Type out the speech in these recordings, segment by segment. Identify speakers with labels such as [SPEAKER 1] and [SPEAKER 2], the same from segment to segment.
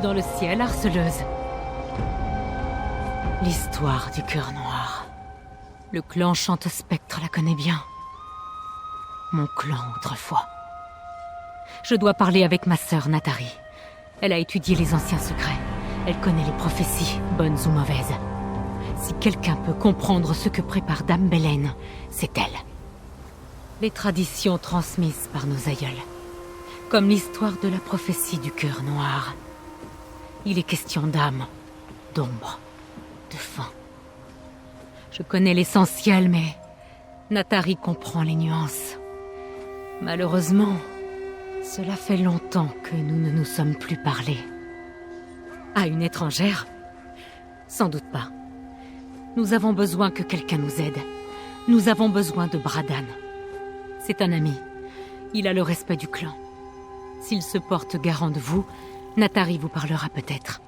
[SPEAKER 1] dans le ciel, harceleuse. L'histoire du cœur noir. Le clan Chante-Spectre la connaît bien. Mon clan autrefois. Je dois parler avec ma sœur Natari. Elle a étudié les anciens secrets. Elle connaît les prophéties, bonnes ou mauvaises. Si quelqu'un peut comprendre ce que prépare Dame Bélène, c'est elle. Les traditions transmises par nos aïeuls. Comme l'histoire de la prophétie du cœur noir. Il est question d'âme, d'ombre, de fin. Je connais l'essentiel, mais Natari comprend les nuances. Malheureusement, cela fait longtemps que nous ne nous sommes plus parlé. À une étrangère? Sans doute pas. Nous avons besoin que quelqu'un nous aide. Nous avons besoin de Bradan. C'est un ami. Il a le respect du clan. S'il se porte garant de vous, Natari vous parlera peut-être.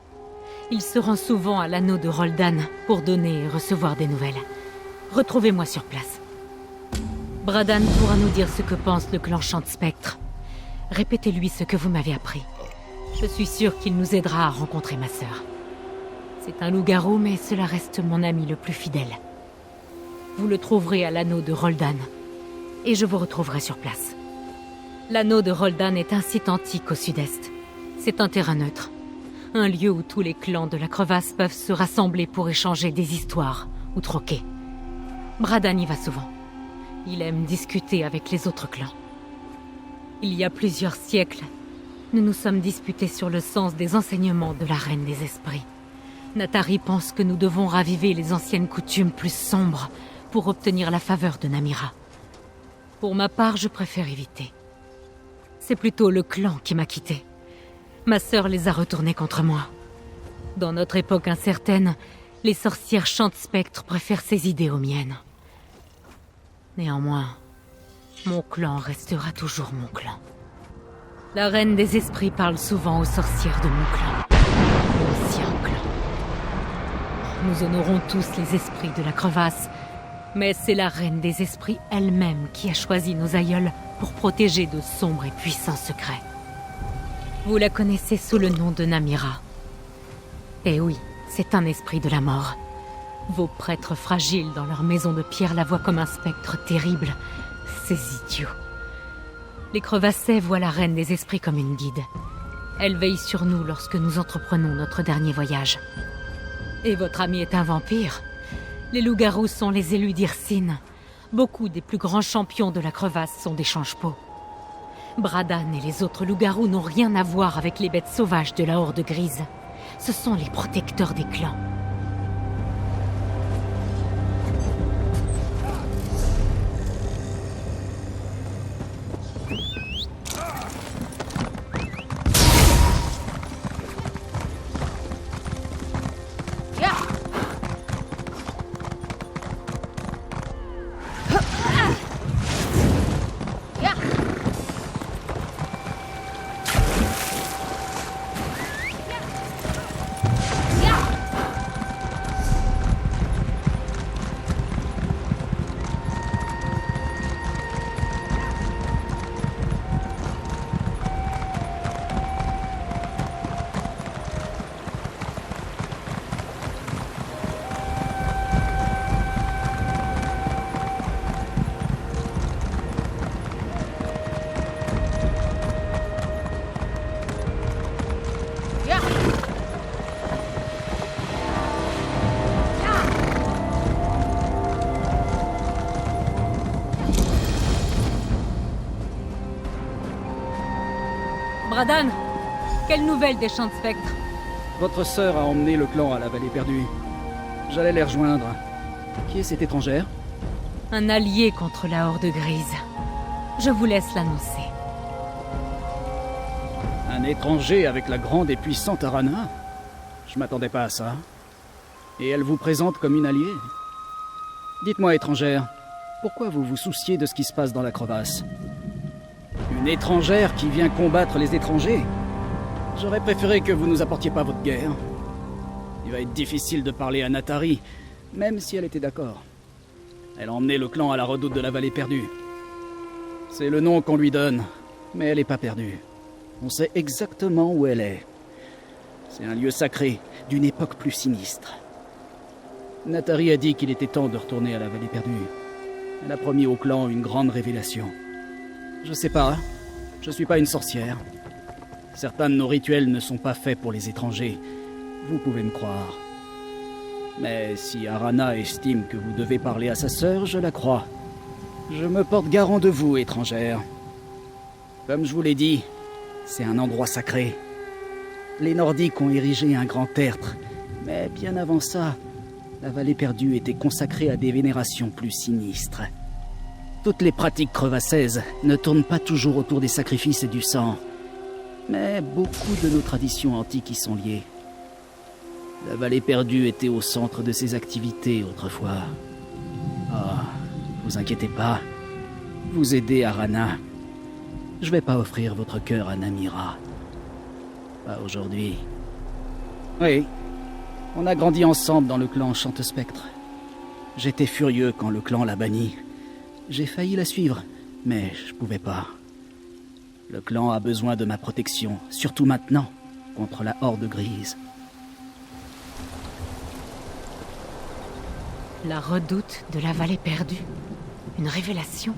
[SPEAKER 1] Il se rend souvent à l'anneau de Roldan pour donner et recevoir des nouvelles. Retrouvez-moi sur place. Bradan pourra nous dire ce que pense le clan Chante-Spectre. Répétez-lui ce que vous m'avez appris. Je suis sûre qu'il nous aidera à rencontrer ma sœur. C'est un loup-garou, mais cela reste mon ami le plus fidèle. Vous le trouverez à l'anneau de Roldan, et je vous retrouverai sur place. L'anneau de Roldan est un site antique au sud-est. C'est un terrain neutre. Un lieu où tous les clans de la crevasse peuvent se rassembler pour échanger des histoires ou troquer. Bradan y va souvent. Il aime discuter avec les autres clans. Il y a plusieurs siècles, nous nous sommes disputés sur le sens des enseignements de la Reine des Esprits. Natari pense que nous devons raviver les anciennes coutumes plus sombres pour obtenir la faveur de Namira. Pour ma part, je préfère éviter. C'est plutôt le clan qui m'a quitté. Ma sœur les a retournés contre moi. Dans notre époque incertaine, les sorcières Chante-Spectre préfèrent ses idées aux miennes. Néanmoins, mon clan restera toujours mon clan. La Reine des Esprits parle souvent aux sorcières de mon clan. L'ancien clan. Nous honorons tous les esprits de la crevasse, mais c'est la Reine des Esprits elle-même qui a choisi nos aïeuls pour protéger de sombres et puissants secrets. Vous la connaissez sous le nom de Namira. Eh oui, c'est un esprit de la mort. Vos prêtres fragiles dans leur maison de pierre la voient comme un spectre terrible. Ces idiots. Les crevassais voient la Reine des Esprits comme une guide. Elle veille sur nous lorsque nous entreprenons notre dernier voyage. Et votre ami est un vampire. Les loups-garous sont les élus d'Irsine. Beaucoup des plus grands champions de la crevasse sont des change-peau. Bradan et les autres loups-garous n'ont rien à voir avec les bêtes sauvages de la Horde Grise. Ce sont les protecteurs des clans. Bradan, quelle nouvelle des Chante-Spectre?
[SPEAKER 2] Votre sœur a emmené le clan à la vallée perdue. J'allais les rejoindre. Qui est cette étrangère?
[SPEAKER 1] Un allié contre la Horde Grise. Je vous laisse l'annoncer.
[SPEAKER 2] Un étranger avec la grande et puissante Arana? Je m'attendais pas à ça. Et elle vous présente comme une alliée? Dites-moi, étrangère, pourquoi vous vous souciez de ce qui se passe dans la crevasse? Une étrangère qui vient combattre les étrangers? J'aurais préféré que vous nous apportiez pas votre guerre. Il va être difficile de parler à Natari, même si elle était d'accord. Elle a emmené le clan à la redoute de la vallée perdue. C'est le nom qu'on lui donne, mais elle est pas perdue. On sait exactement où elle est. C'est un lieu sacré, d'une époque plus sinistre. Natari a dit qu'il était temps de retourner à la vallée perdue. Elle a promis au clan une grande révélation. Je sais pas, je suis pas une sorcière. Certains de nos rituels ne sont pas faits pour les étrangers. Vous pouvez me croire. Mais si Arana estime que vous devez parler à sa sœur, je la crois. Je me porte garant de vous, étrangère. Comme je vous l'ai dit, c'est un endroit sacré. Les Nordiques ont érigé un grand tertre, mais bien avant ça, la vallée perdue était consacrée à des vénérations plus sinistres. Toutes les pratiques crevassaises ne tournent pas toujours autour des sacrifices et du sang, mais beaucoup de nos traditions antiques y sont liées. La vallée perdue était au centre de ces activités autrefois. Ah, vous inquiétez pas, vous aidez Arana. Je vais pas offrir votre cœur à Namira. Pas aujourd'hui. Oui, on a grandi ensemble dans le clan Chantespectre. J'étais furieux quand le clan l'a banni. J'ai failli la suivre, mais je pouvais pas. Le clan a besoin de ma protection, surtout maintenant, contre la Horde Grise.
[SPEAKER 1] La redoute de la vallée perdue. Une révélation.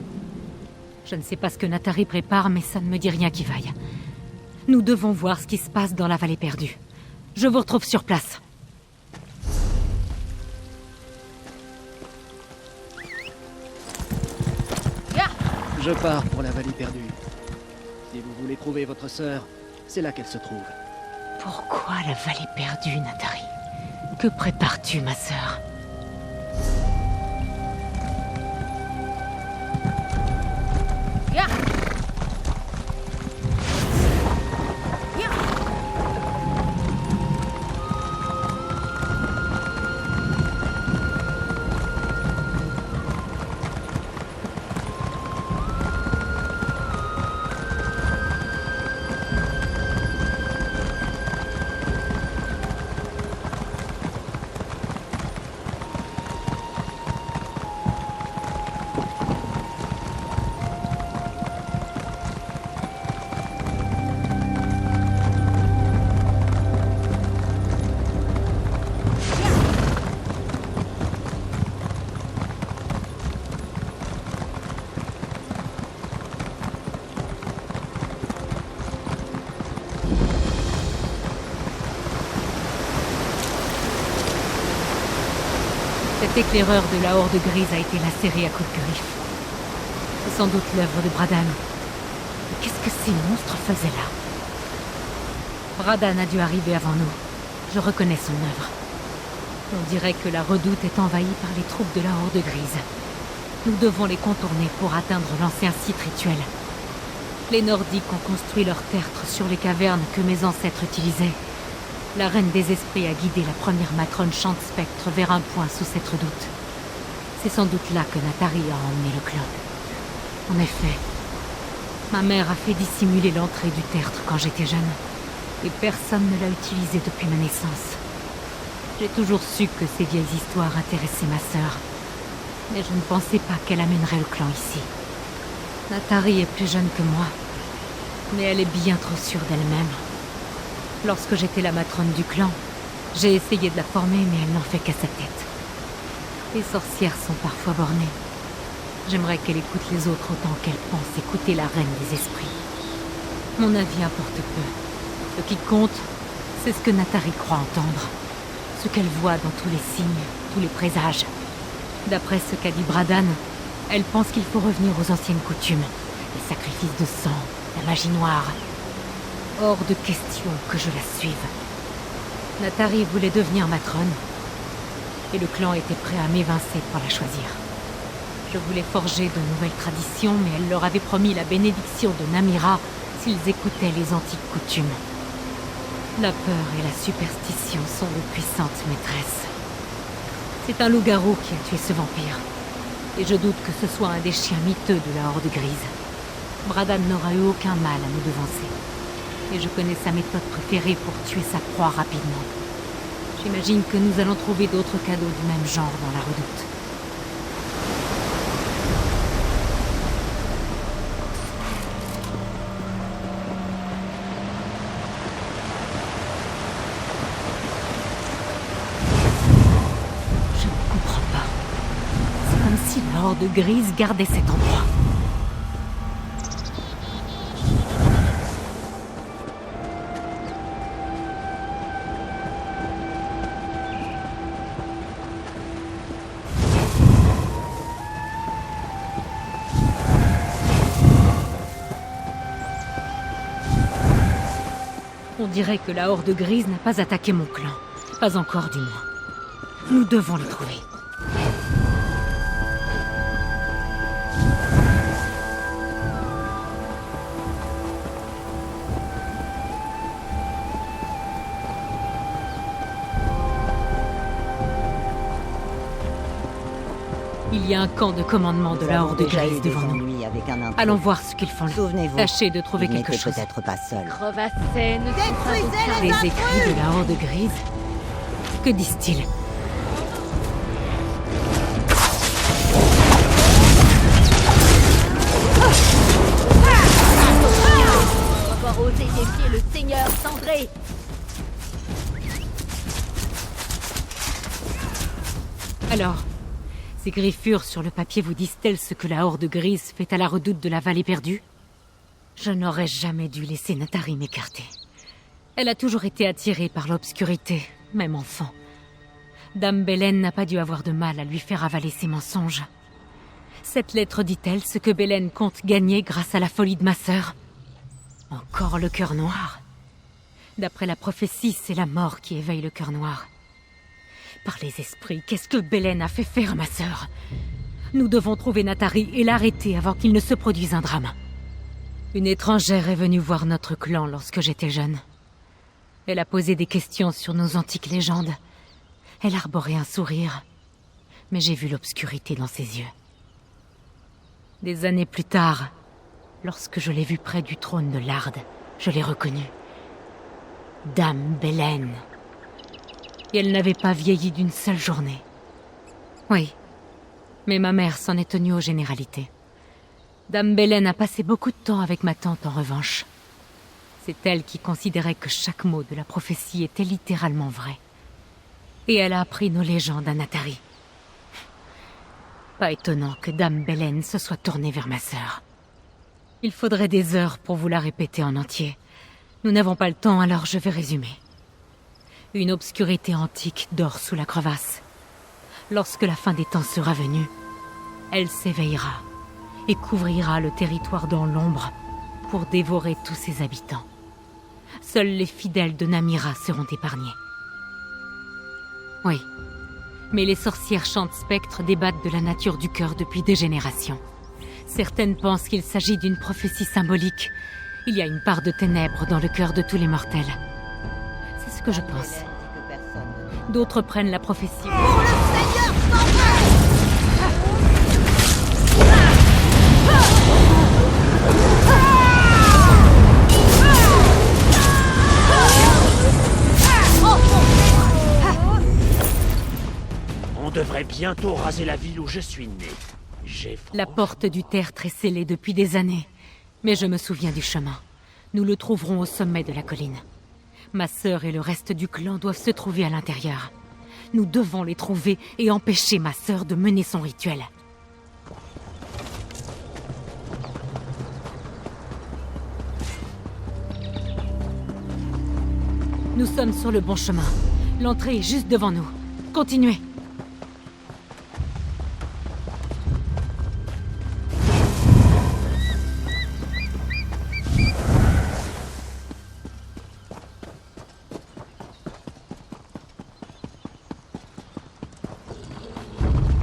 [SPEAKER 1] Je ne sais pas ce que Natari prépare, mais ça ne me dit rien qui vaille. Nous devons voir ce qui se passe dans la vallée perdue. Je vous retrouve sur place.
[SPEAKER 2] Je pars pour la vallée perdue. Si vous voulez trouver votre sœur, c'est là qu'elle se trouve.
[SPEAKER 1] Pourquoi la vallée perdue, Natari? Que prépares-tu, ma sœur? Cet éclaireur de la Horde Grise a été lacéré à coups de griffe. C'est sans doute l'œuvre de Bradan. Mais qu'est-ce que ces monstres faisaient là? Bradan a dû arriver avant nous. Je reconnais son œuvre. On dirait que la redoute est envahie par les troupes de la Horde Grise. Nous devons les contourner pour atteindre l'ancien site rituel. Les Nordiques ont construit leur tertre sur les cavernes que mes ancêtres utilisaient. La Reine des Esprits a guidé la première matrone Chantespectre vers un point sous cette redoute. C'est sans doute là que Natari a emmené le clan. En effet, ma mère a fait dissimuler l'entrée du tertre quand j'étais jeune, et personne ne l'a utilisé depuis ma naissance. J'ai toujours su que ces vieilles histoires intéressaient ma sœur, mais je ne pensais pas qu'elle amènerait le clan ici. Natari est plus jeune que moi, mais elle est bien trop sûre d'elle-même. Lorsque j'étais la matrone du clan, j'ai essayé de la former, mais elle n'en fait qu'à sa tête. Les sorcières sont parfois bornées. J'aimerais qu'elle écoute les autres autant qu'elle pense écouter la Reine des Esprits. Mon avis importe peu. Ce qui compte, c'est ce que Natari croit entendre. Ce qu'elle voit dans tous les signes, tous les présages. D'après ce qu'a dit Bradan, elle pense qu'il faut revenir aux anciennes coutumes. Les sacrifices de sang, la magie noire. Hors de question que je la suive. Natari voulait devenir matrone, et le clan était prêt à m'évincer pour la choisir. Je voulais forger de nouvelles traditions, mais elle leur avait promis la bénédiction de Namira s'ils écoutaient les antiques coutumes. La peur et la superstition sont de puissantes maîtresses. C'est un loup-garou qui a tué ce vampire, et je doute que ce soit un des chiens miteux de la Horde Grise. Bradan n'aura eu aucun mal à nous devancer. Et je connais sa méthode préférée pour tuer sa proie rapidement. J'imagine que nous allons trouver d'autres cadeaux du même genre dans la redoute. si la Horde Grise gardait cet endroit. On dirait que la Horde Grise n'a pas attaqué mon clan. Pas encore, du moins. Nous devons les trouver. Il y a un camp de commandement de la Horde Grise devant nous. Allons voir ce qu'ils font là.
[SPEAKER 3] Souvenez-vous,
[SPEAKER 1] Tâchez de trouver quelque chose.
[SPEAKER 3] peut-être pas seul.
[SPEAKER 1] Crevassez, ne sont pas aucun. Les écrits de la Horde Grise. Que disent-ils?
[SPEAKER 4] Encore osé défier le Seigneur cendré.
[SPEAKER 1] Alors, ces griffures sur le papier vous disent-elles ce que la Horde Grise fait à la redoute de la Vallée Perdue? Je n'aurais jamais dû laisser Natari m'écarter. Elle a toujours été attirée par l'obscurité, même enfant. Dame Belen n'a pas dû avoir de mal à lui faire avaler ses mensonges. Cette lettre dit-elle ce que Belen compte gagner grâce à la folie de ma sœur? Encore le cœur noir? D'après la prophétie, c'est la mort qui éveille le cœur noir. Par les esprits, qu'est-ce que Belen a fait faire à ma sœur? Nous devons trouver Natari et l'arrêter avant qu'il ne se produise un drame. Une étrangère est venue voir notre clan lorsque j'étais jeune. Elle a posé des questions sur nos antiques légendes. Elle arborait un sourire, mais j'ai vu l'obscurité dans ses yeux. Des années plus tard, lorsque je l'ai vue près du trône de Larde, je l'ai reconnue. Dame Belen. Et elle n'avait pas vieilli d'une seule journée. Oui, mais ma mère s'en est tenue aux généralités. Dame Belen a passé beaucoup de temps avec ma tante en revanche. C'est elle qui considérait que chaque mot de la prophétie était littéralement vrai. Et elle a appris nos légendes à Natari. Pas étonnant que Dame Belen se soit tournée vers ma sœur. Il faudrait des heures pour vous la répéter en entier. Nous n'avons pas le temps, alors je vais résumer. Une obscurité antique dort sous la crevasse. Lorsque la fin des temps sera venue, elle s'éveillera et couvrira le territoire dans l'ombre pour dévorer tous ses habitants. Seuls les fidèles de Namira seront épargnés. Oui, mais les sorcières chantes spectres débattent de la nature du cœur depuis des générations. Certaines pensent qu'il s'agit d'une prophétie symbolique. Il y a une part de ténèbres dans le cœur de tous les mortels. C'est ce que je pense. D'autres prennent la prophétie.
[SPEAKER 4] Pour le Seigneur cendré.
[SPEAKER 5] On devrait bientôt raser la ville où je suis né. J'ai froid.
[SPEAKER 1] La porte du tertre est scellée depuis des années. Mais je me souviens du chemin. Nous le trouverons au sommet de la colline. Ma sœur et le reste du clan doivent se trouver à l'intérieur. Nous devons les trouver et empêcher ma sœur de mener son rituel. Nous sommes sur le bon chemin. L'entrée est juste devant nous. Continuez.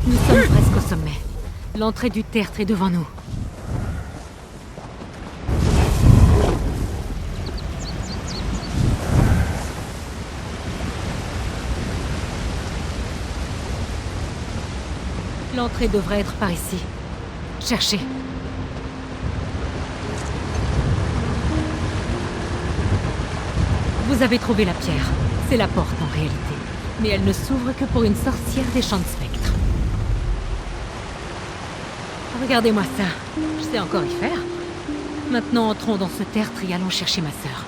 [SPEAKER 1] Nous sommes presque au sommet. L'entrée du tertre est devant nous. L'entrée devrait être par ici. Cherchez. Vous avez trouvé la pierre. C'est la porte en réalité. Mais elle ne s'ouvre que pour une sorcière des champs de spectres. Regardez-moi ça. Je sais encore y faire. Maintenant, entrons dans ce tertre et allons chercher ma sœur.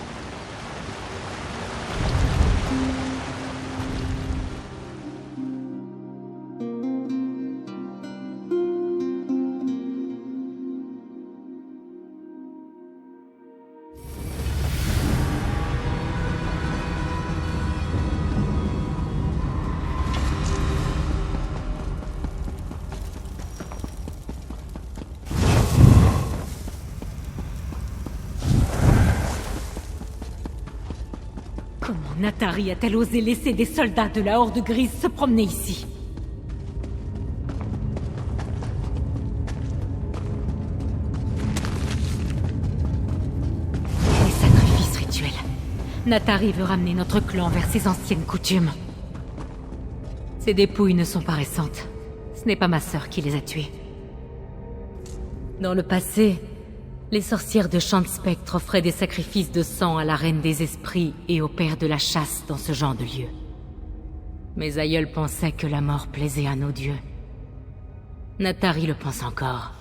[SPEAKER 1] Natari a-t-elle osé laisser des soldats de la Horde Grise se promener ici? Les sacrifices rituels. Natari veut ramener notre clan vers ses anciennes coutumes. Ces dépouilles ne sont pas récentes. Ce n'est pas ma sœur qui les a tuées. Dans le passé, les sorcières de Chant Spectre offraient des sacrifices de sang à la Reine des Esprits et au Père de la Chasse dans ce genre de lieu. Mes aïeuls pensaient que la mort plaisait à nos dieux. Natari le pense encore.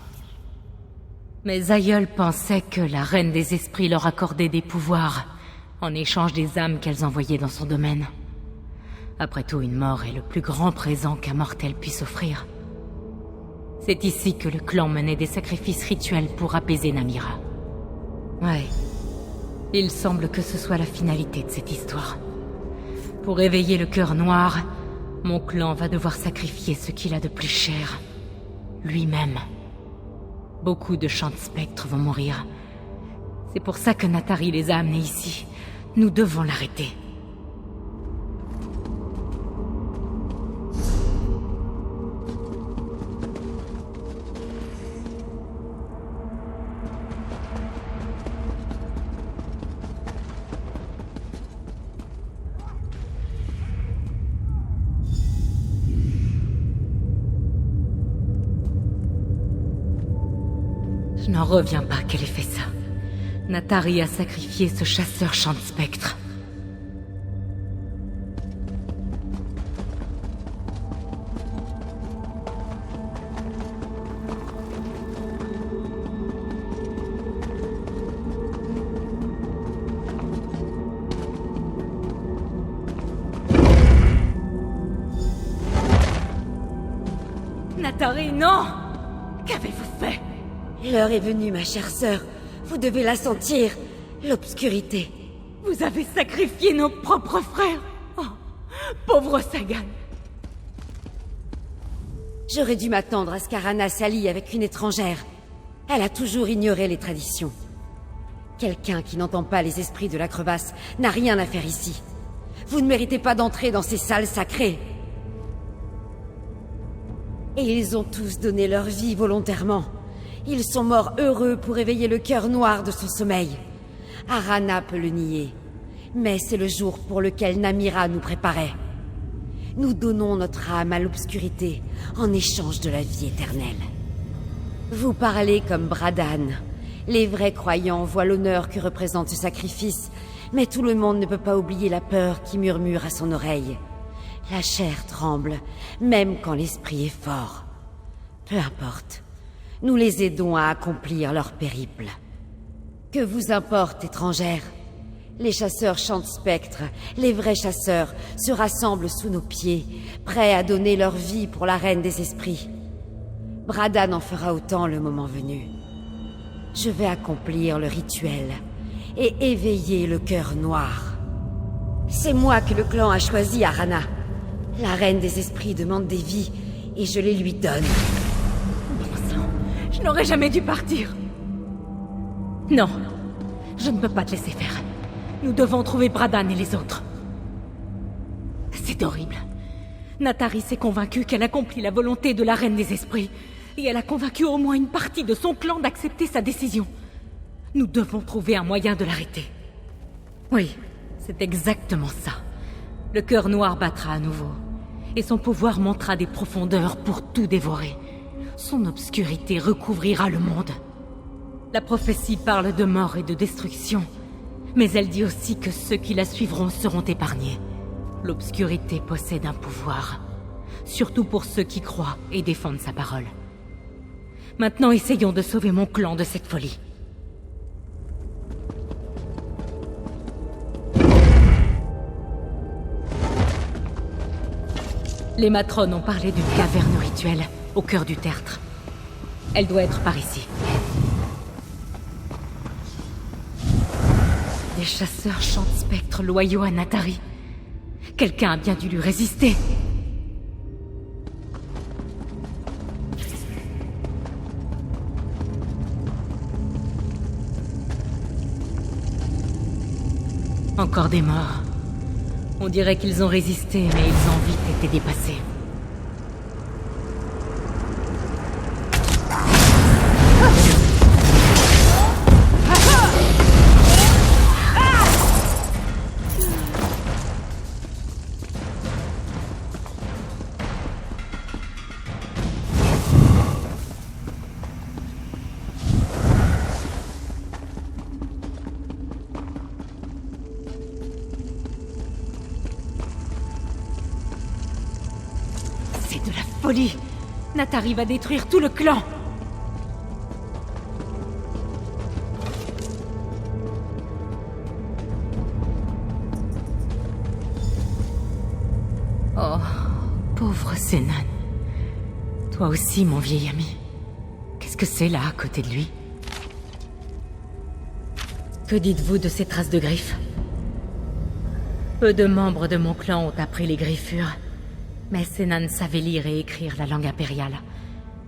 [SPEAKER 1] Mes aïeuls pensaient que la Reine des Esprits leur accordait des pouvoirs en échange des âmes qu'elles envoyaient dans son domaine. Après tout, une mort est le plus grand présent qu'un mortel puisse offrir. C'est ici que le clan menait des sacrifices rituels pour apaiser Namira. Ouais. Il semble que ce soit la finalité de cette histoire. Pour éveiller le cœur noir, mon clan va devoir sacrifier ce qu'il a de plus cher. Lui-même. Beaucoup de Chant Spectre vont mourir. C'est pour ça que Natari les a amenés ici. Nous devons l'arrêter. Je n'en reviens pas qu'elle ait fait ça. Natari a sacrifié ce chasseur Chant Spectre. Natari, non! Qu'avez-vous fait?
[SPEAKER 3] L'heure est venue, ma chère sœur. Vous devez la sentir. L'obscurité.
[SPEAKER 1] Vous avez sacrifié nos propres frères. Oh, pauvre Sagan.
[SPEAKER 3] J'aurais dû m'attendre à ce qu'Arana s'allie avec une étrangère. Elle a toujours ignoré les traditions. Quelqu'un qui n'entend pas les esprits de la crevasse n'a rien à faire ici. Vous ne méritez pas d'entrer dans ces salles sacrées. Et ils ont tous donné leur vie volontairement. Ils sont morts heureux pour éveiller le cœur noir de son sommeil. Arana peut le nier. Mais c'est le jour pour lequel Namira nous préparait. Nous donnons notre âme à l'obscurité en échange de la vie éternelle. Vous parlez comme Bradan. Les vrais croyants voient l'honneur que représente ce sacrifice, mais tout le monde ne peut pas oublier la peur qui murmure à son oreille. La chair tremble, même quand l'esprit est fort. Peu importe. Nous les aidons à accomplir leur périple. Que vous importe, étrangère? Les chasseurs Chant Spectre, les vrais chasseurs, se rassemblent sous nos pieds, prêts à donner leur vie pour la Reine des Esprits. Bradan en fera autant le moment venu. Je vais accomplir le rituel et éveiller le cœur noir. C'est moi que le clan a choisi, Arana. La Reine des Esprits demande des vies et je les lui donne.
[SPEAKER 1] Je n'aurais jamais dû partir. Non, je ne peux pas te laisser faire. Nous devons trouver Bradan et les autres. C'est horrible. Natari s'est convaincue qu'elle accomplit la volonté de la Reine des Esprits. Et elle a convaincu au moins une partie de son clan d'accepter sa décision. Nous devons trouver un moyen de l'arrêter. Oui, c'est exactement ça. Le cœur noir battra à nouveau. Et son pouvoir montera des profondeurs pour tout dévorer. Son obscurité recouvrira le monde. La prophétie parle de mort et de destruction, mais elle dit aussi que ceux qui la suivront seront épargnés. L'obscurité possède un pouvoir, surtout pour ceux qui croient et défendent sa parole. Maintenant, essayons de sauver mon clan de cette folie. Les matrones ont parlé d'une caverne rituelle au cœur du tertre. Elle doit être par ici. Des chasseurs Chant Spectre loyaux à Natari. Quelqu'un a bien dû lui résister. Encore des morts. On dirait qu'ils ont résisté, mais ils ont vite été dépassés. C'est de la folie! Natari va détruire tout le clan! Oh, pauvre Senan. Toi aussi, mon vieil ami. Qu'est-ce que c'est là, à côté de lui? Que dites-vous de ces traces de griffes? Peu de membres de mon clan ont appris les griffures. Mais Senan savait lire et écrire la langue impériale.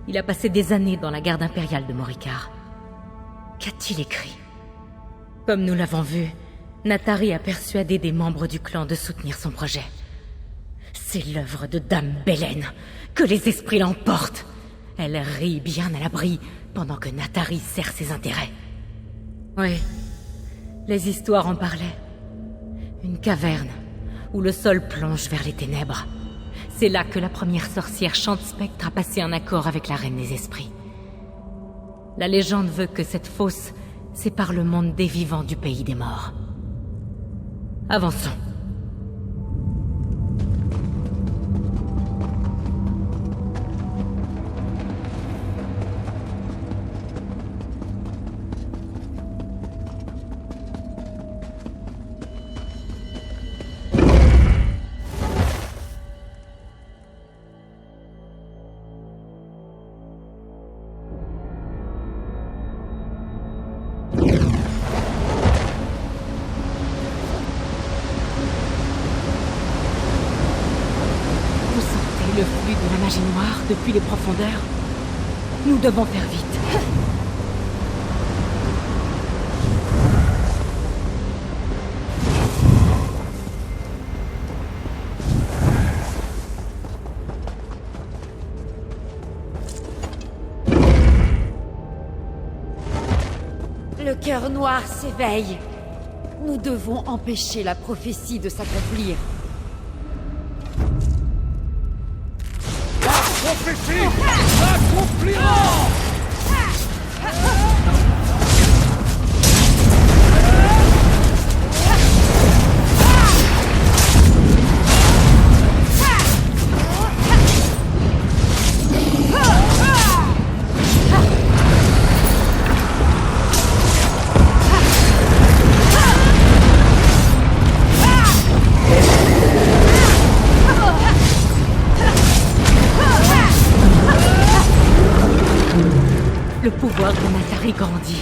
[SPEAKER 1] Il a passé des années dans la garde impériale de Morikar. Qu'a-t-il écrit? Comme nous l'avons vu, Natari a persuadé des membres du clan de soutenir son projet. C'est l'œuvre de Dame Belen. Que les esprits l'emportent. Elle rit bien à l'abri pendant que Natari sert ses intérêts. Oui, les histoires en parlaient. Une caverne où le sol plonge vers les ténèbres. C'est là que la première sorcière Chante-Spectre a passé un accord avec la Reine des Esprits. La légende veut que cette fosse sépare le monde des vivants du pays des morts. Avançons. Le flux de la magie noire depuis les profondeurs. Nous devons faire vite.
[SPEAKER 3] Le cœur noir s'éveille. Nous devons empêcher la prophétie de s'accomplir.
[SPEAKER 5] Prophétie s'accomplira!
[SPEAKER 1] Le pouvoir de Natari grandit.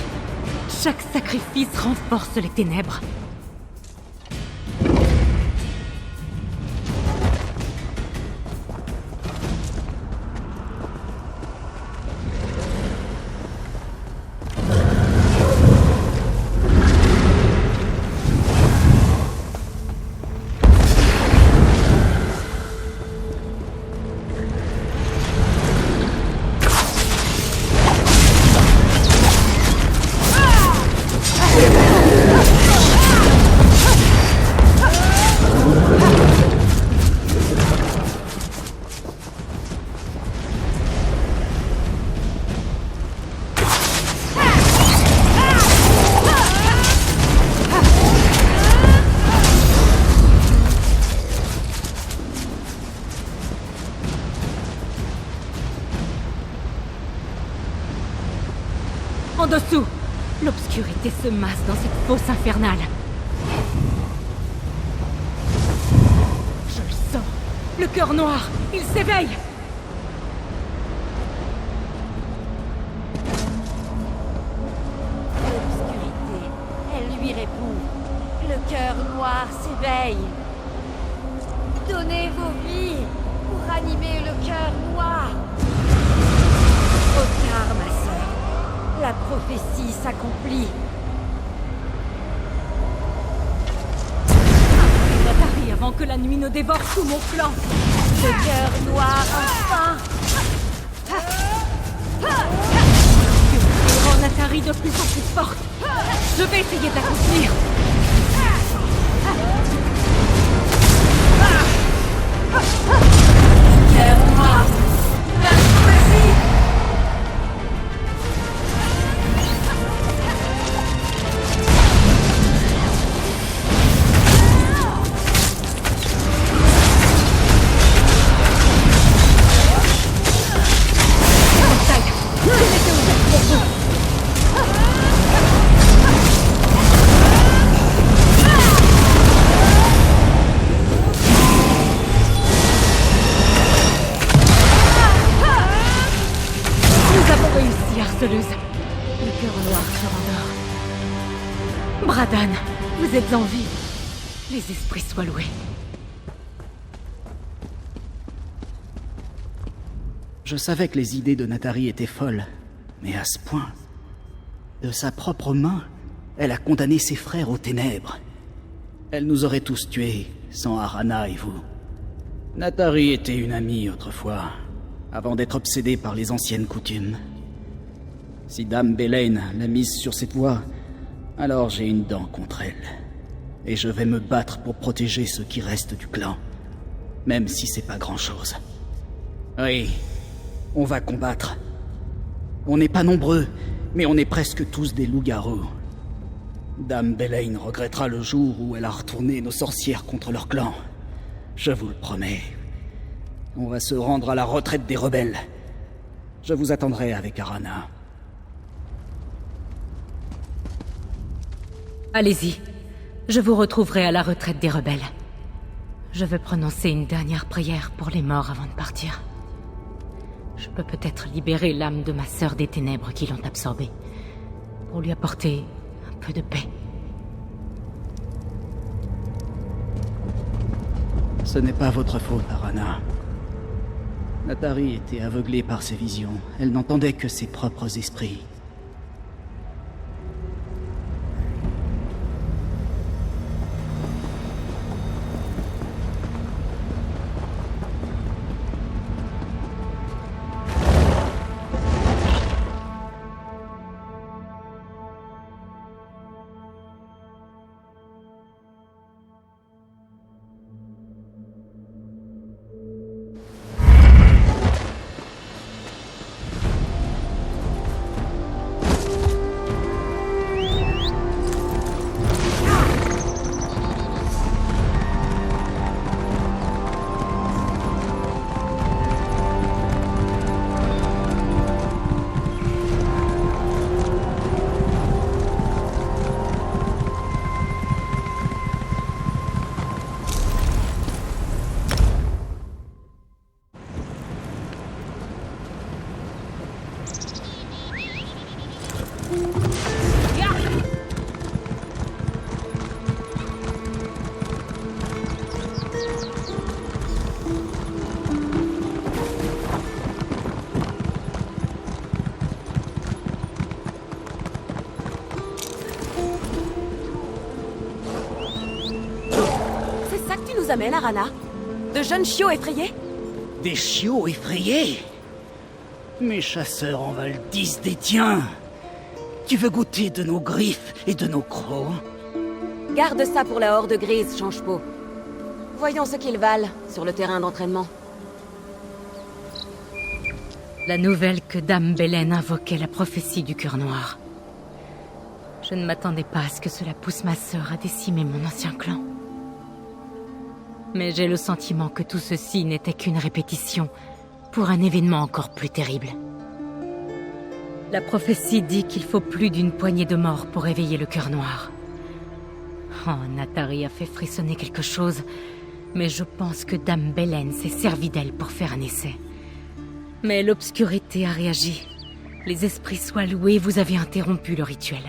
[SPEAKER 1] Chaque sacrifice renforce les ténèbres. En dessous, l'obscurité se masse dans cette fosse infernale. Je le sens. Le cœur noir, il s'éveille.
[SPEAKER 3] L'obscurité, elle lui répond. Le cœur noir s'éveille. Donnez vos vies pour animer le cœur noir. Otar, ma sœur. La prophétie s'accomplit.
[SPEAKER 1] Natari avant que la nuit ne dévore tout mon clan.
[SPEAKER 3] Le cœur noir, enfin!
[SPEAKER 1] Je rends Natari de plus en plus forte. Je vais essayer de la contenir.
[SPEAKER 3] Cœur noir! La prophétie!
[SPEAKER 1] Nous avons réussi, harceleuse. Le cœur noir se rendort. Bradan, vous êtes en vie. Les esprits soient loués.
[SPEAKER 2] Je savais que les idées de Natari étaient folles, mais à ce point. De sa propre main, elle a condamné ses frères aux ténèbres. Elle nous aurait tous tués, sans Arana et vous. Natari était une amie autrefois, avant d'être obsédée par les anciennes coutumes. Si Dame Belaine l'a mise sur cette voie, alors j'ai une dent contre elle. Et je vais me battre pour protéger ce qui reste du clan, même si c'est pas grand-chose. Oui, on va combattre. On n'est pas nombreux, mais on est presque tous des loups-garous. Dame Belaine regrettera le jour où elle a retourné nos sorcières contre leur clan. Je vous le promets. On va se rendre à la retraite des rebelles. Je vous attendrai avec Arana.
[SPEAKER 1] Allez-y. Je vous retrouverai à la retraite des rebelles. Je veux prononcer une dernière prière pour les morts avant de partir. Je peux peut-être libérer l'âme de ma sœur des ténèbres qui l'ont absorbée, pour lui apporter un peu de paix.
[SPEAKER 2] Ce n'est pas votre faute, Arana. Natari était aveuglée par ses visions. Elle n'entendait que ses propres esprits.
[SPEAKER 3] Amène, Arana. De jeunes chiots effrayés?
[SPEAKER 2] Des chiots effrayés? Mes chasseurs en valent 10 des tiens. Tu veux goûter de nos griffes et de nos crocs?
[SPEAKER 3] Garde ça pour la horde grise, Change-Peau. Voyons ce qu'ils valent sur le terrain d'entraînement.
[SPEAKER 1] La nouvelle que Dame Belaine invoquait la prophétie du cœur noir. Je ne m'attendais pas à ce que cela pousse ma sœur à décimer mon ancien clan. Mais j'ai le sentiment que tout ceci n'était qu'une répétition pour un événement encore plus terrible. La prophétie dit qu'il faut plus d'une poignée de morts pour éveiller le cœur noir. Oh, Natari a fait frissonner quelque chose, mais je pense que Dame Belaine s'est servie d'elle pour faire un essai. Mais l'obscurité a réagi. Les esprits soient loués, vous avez interrompu le rituel.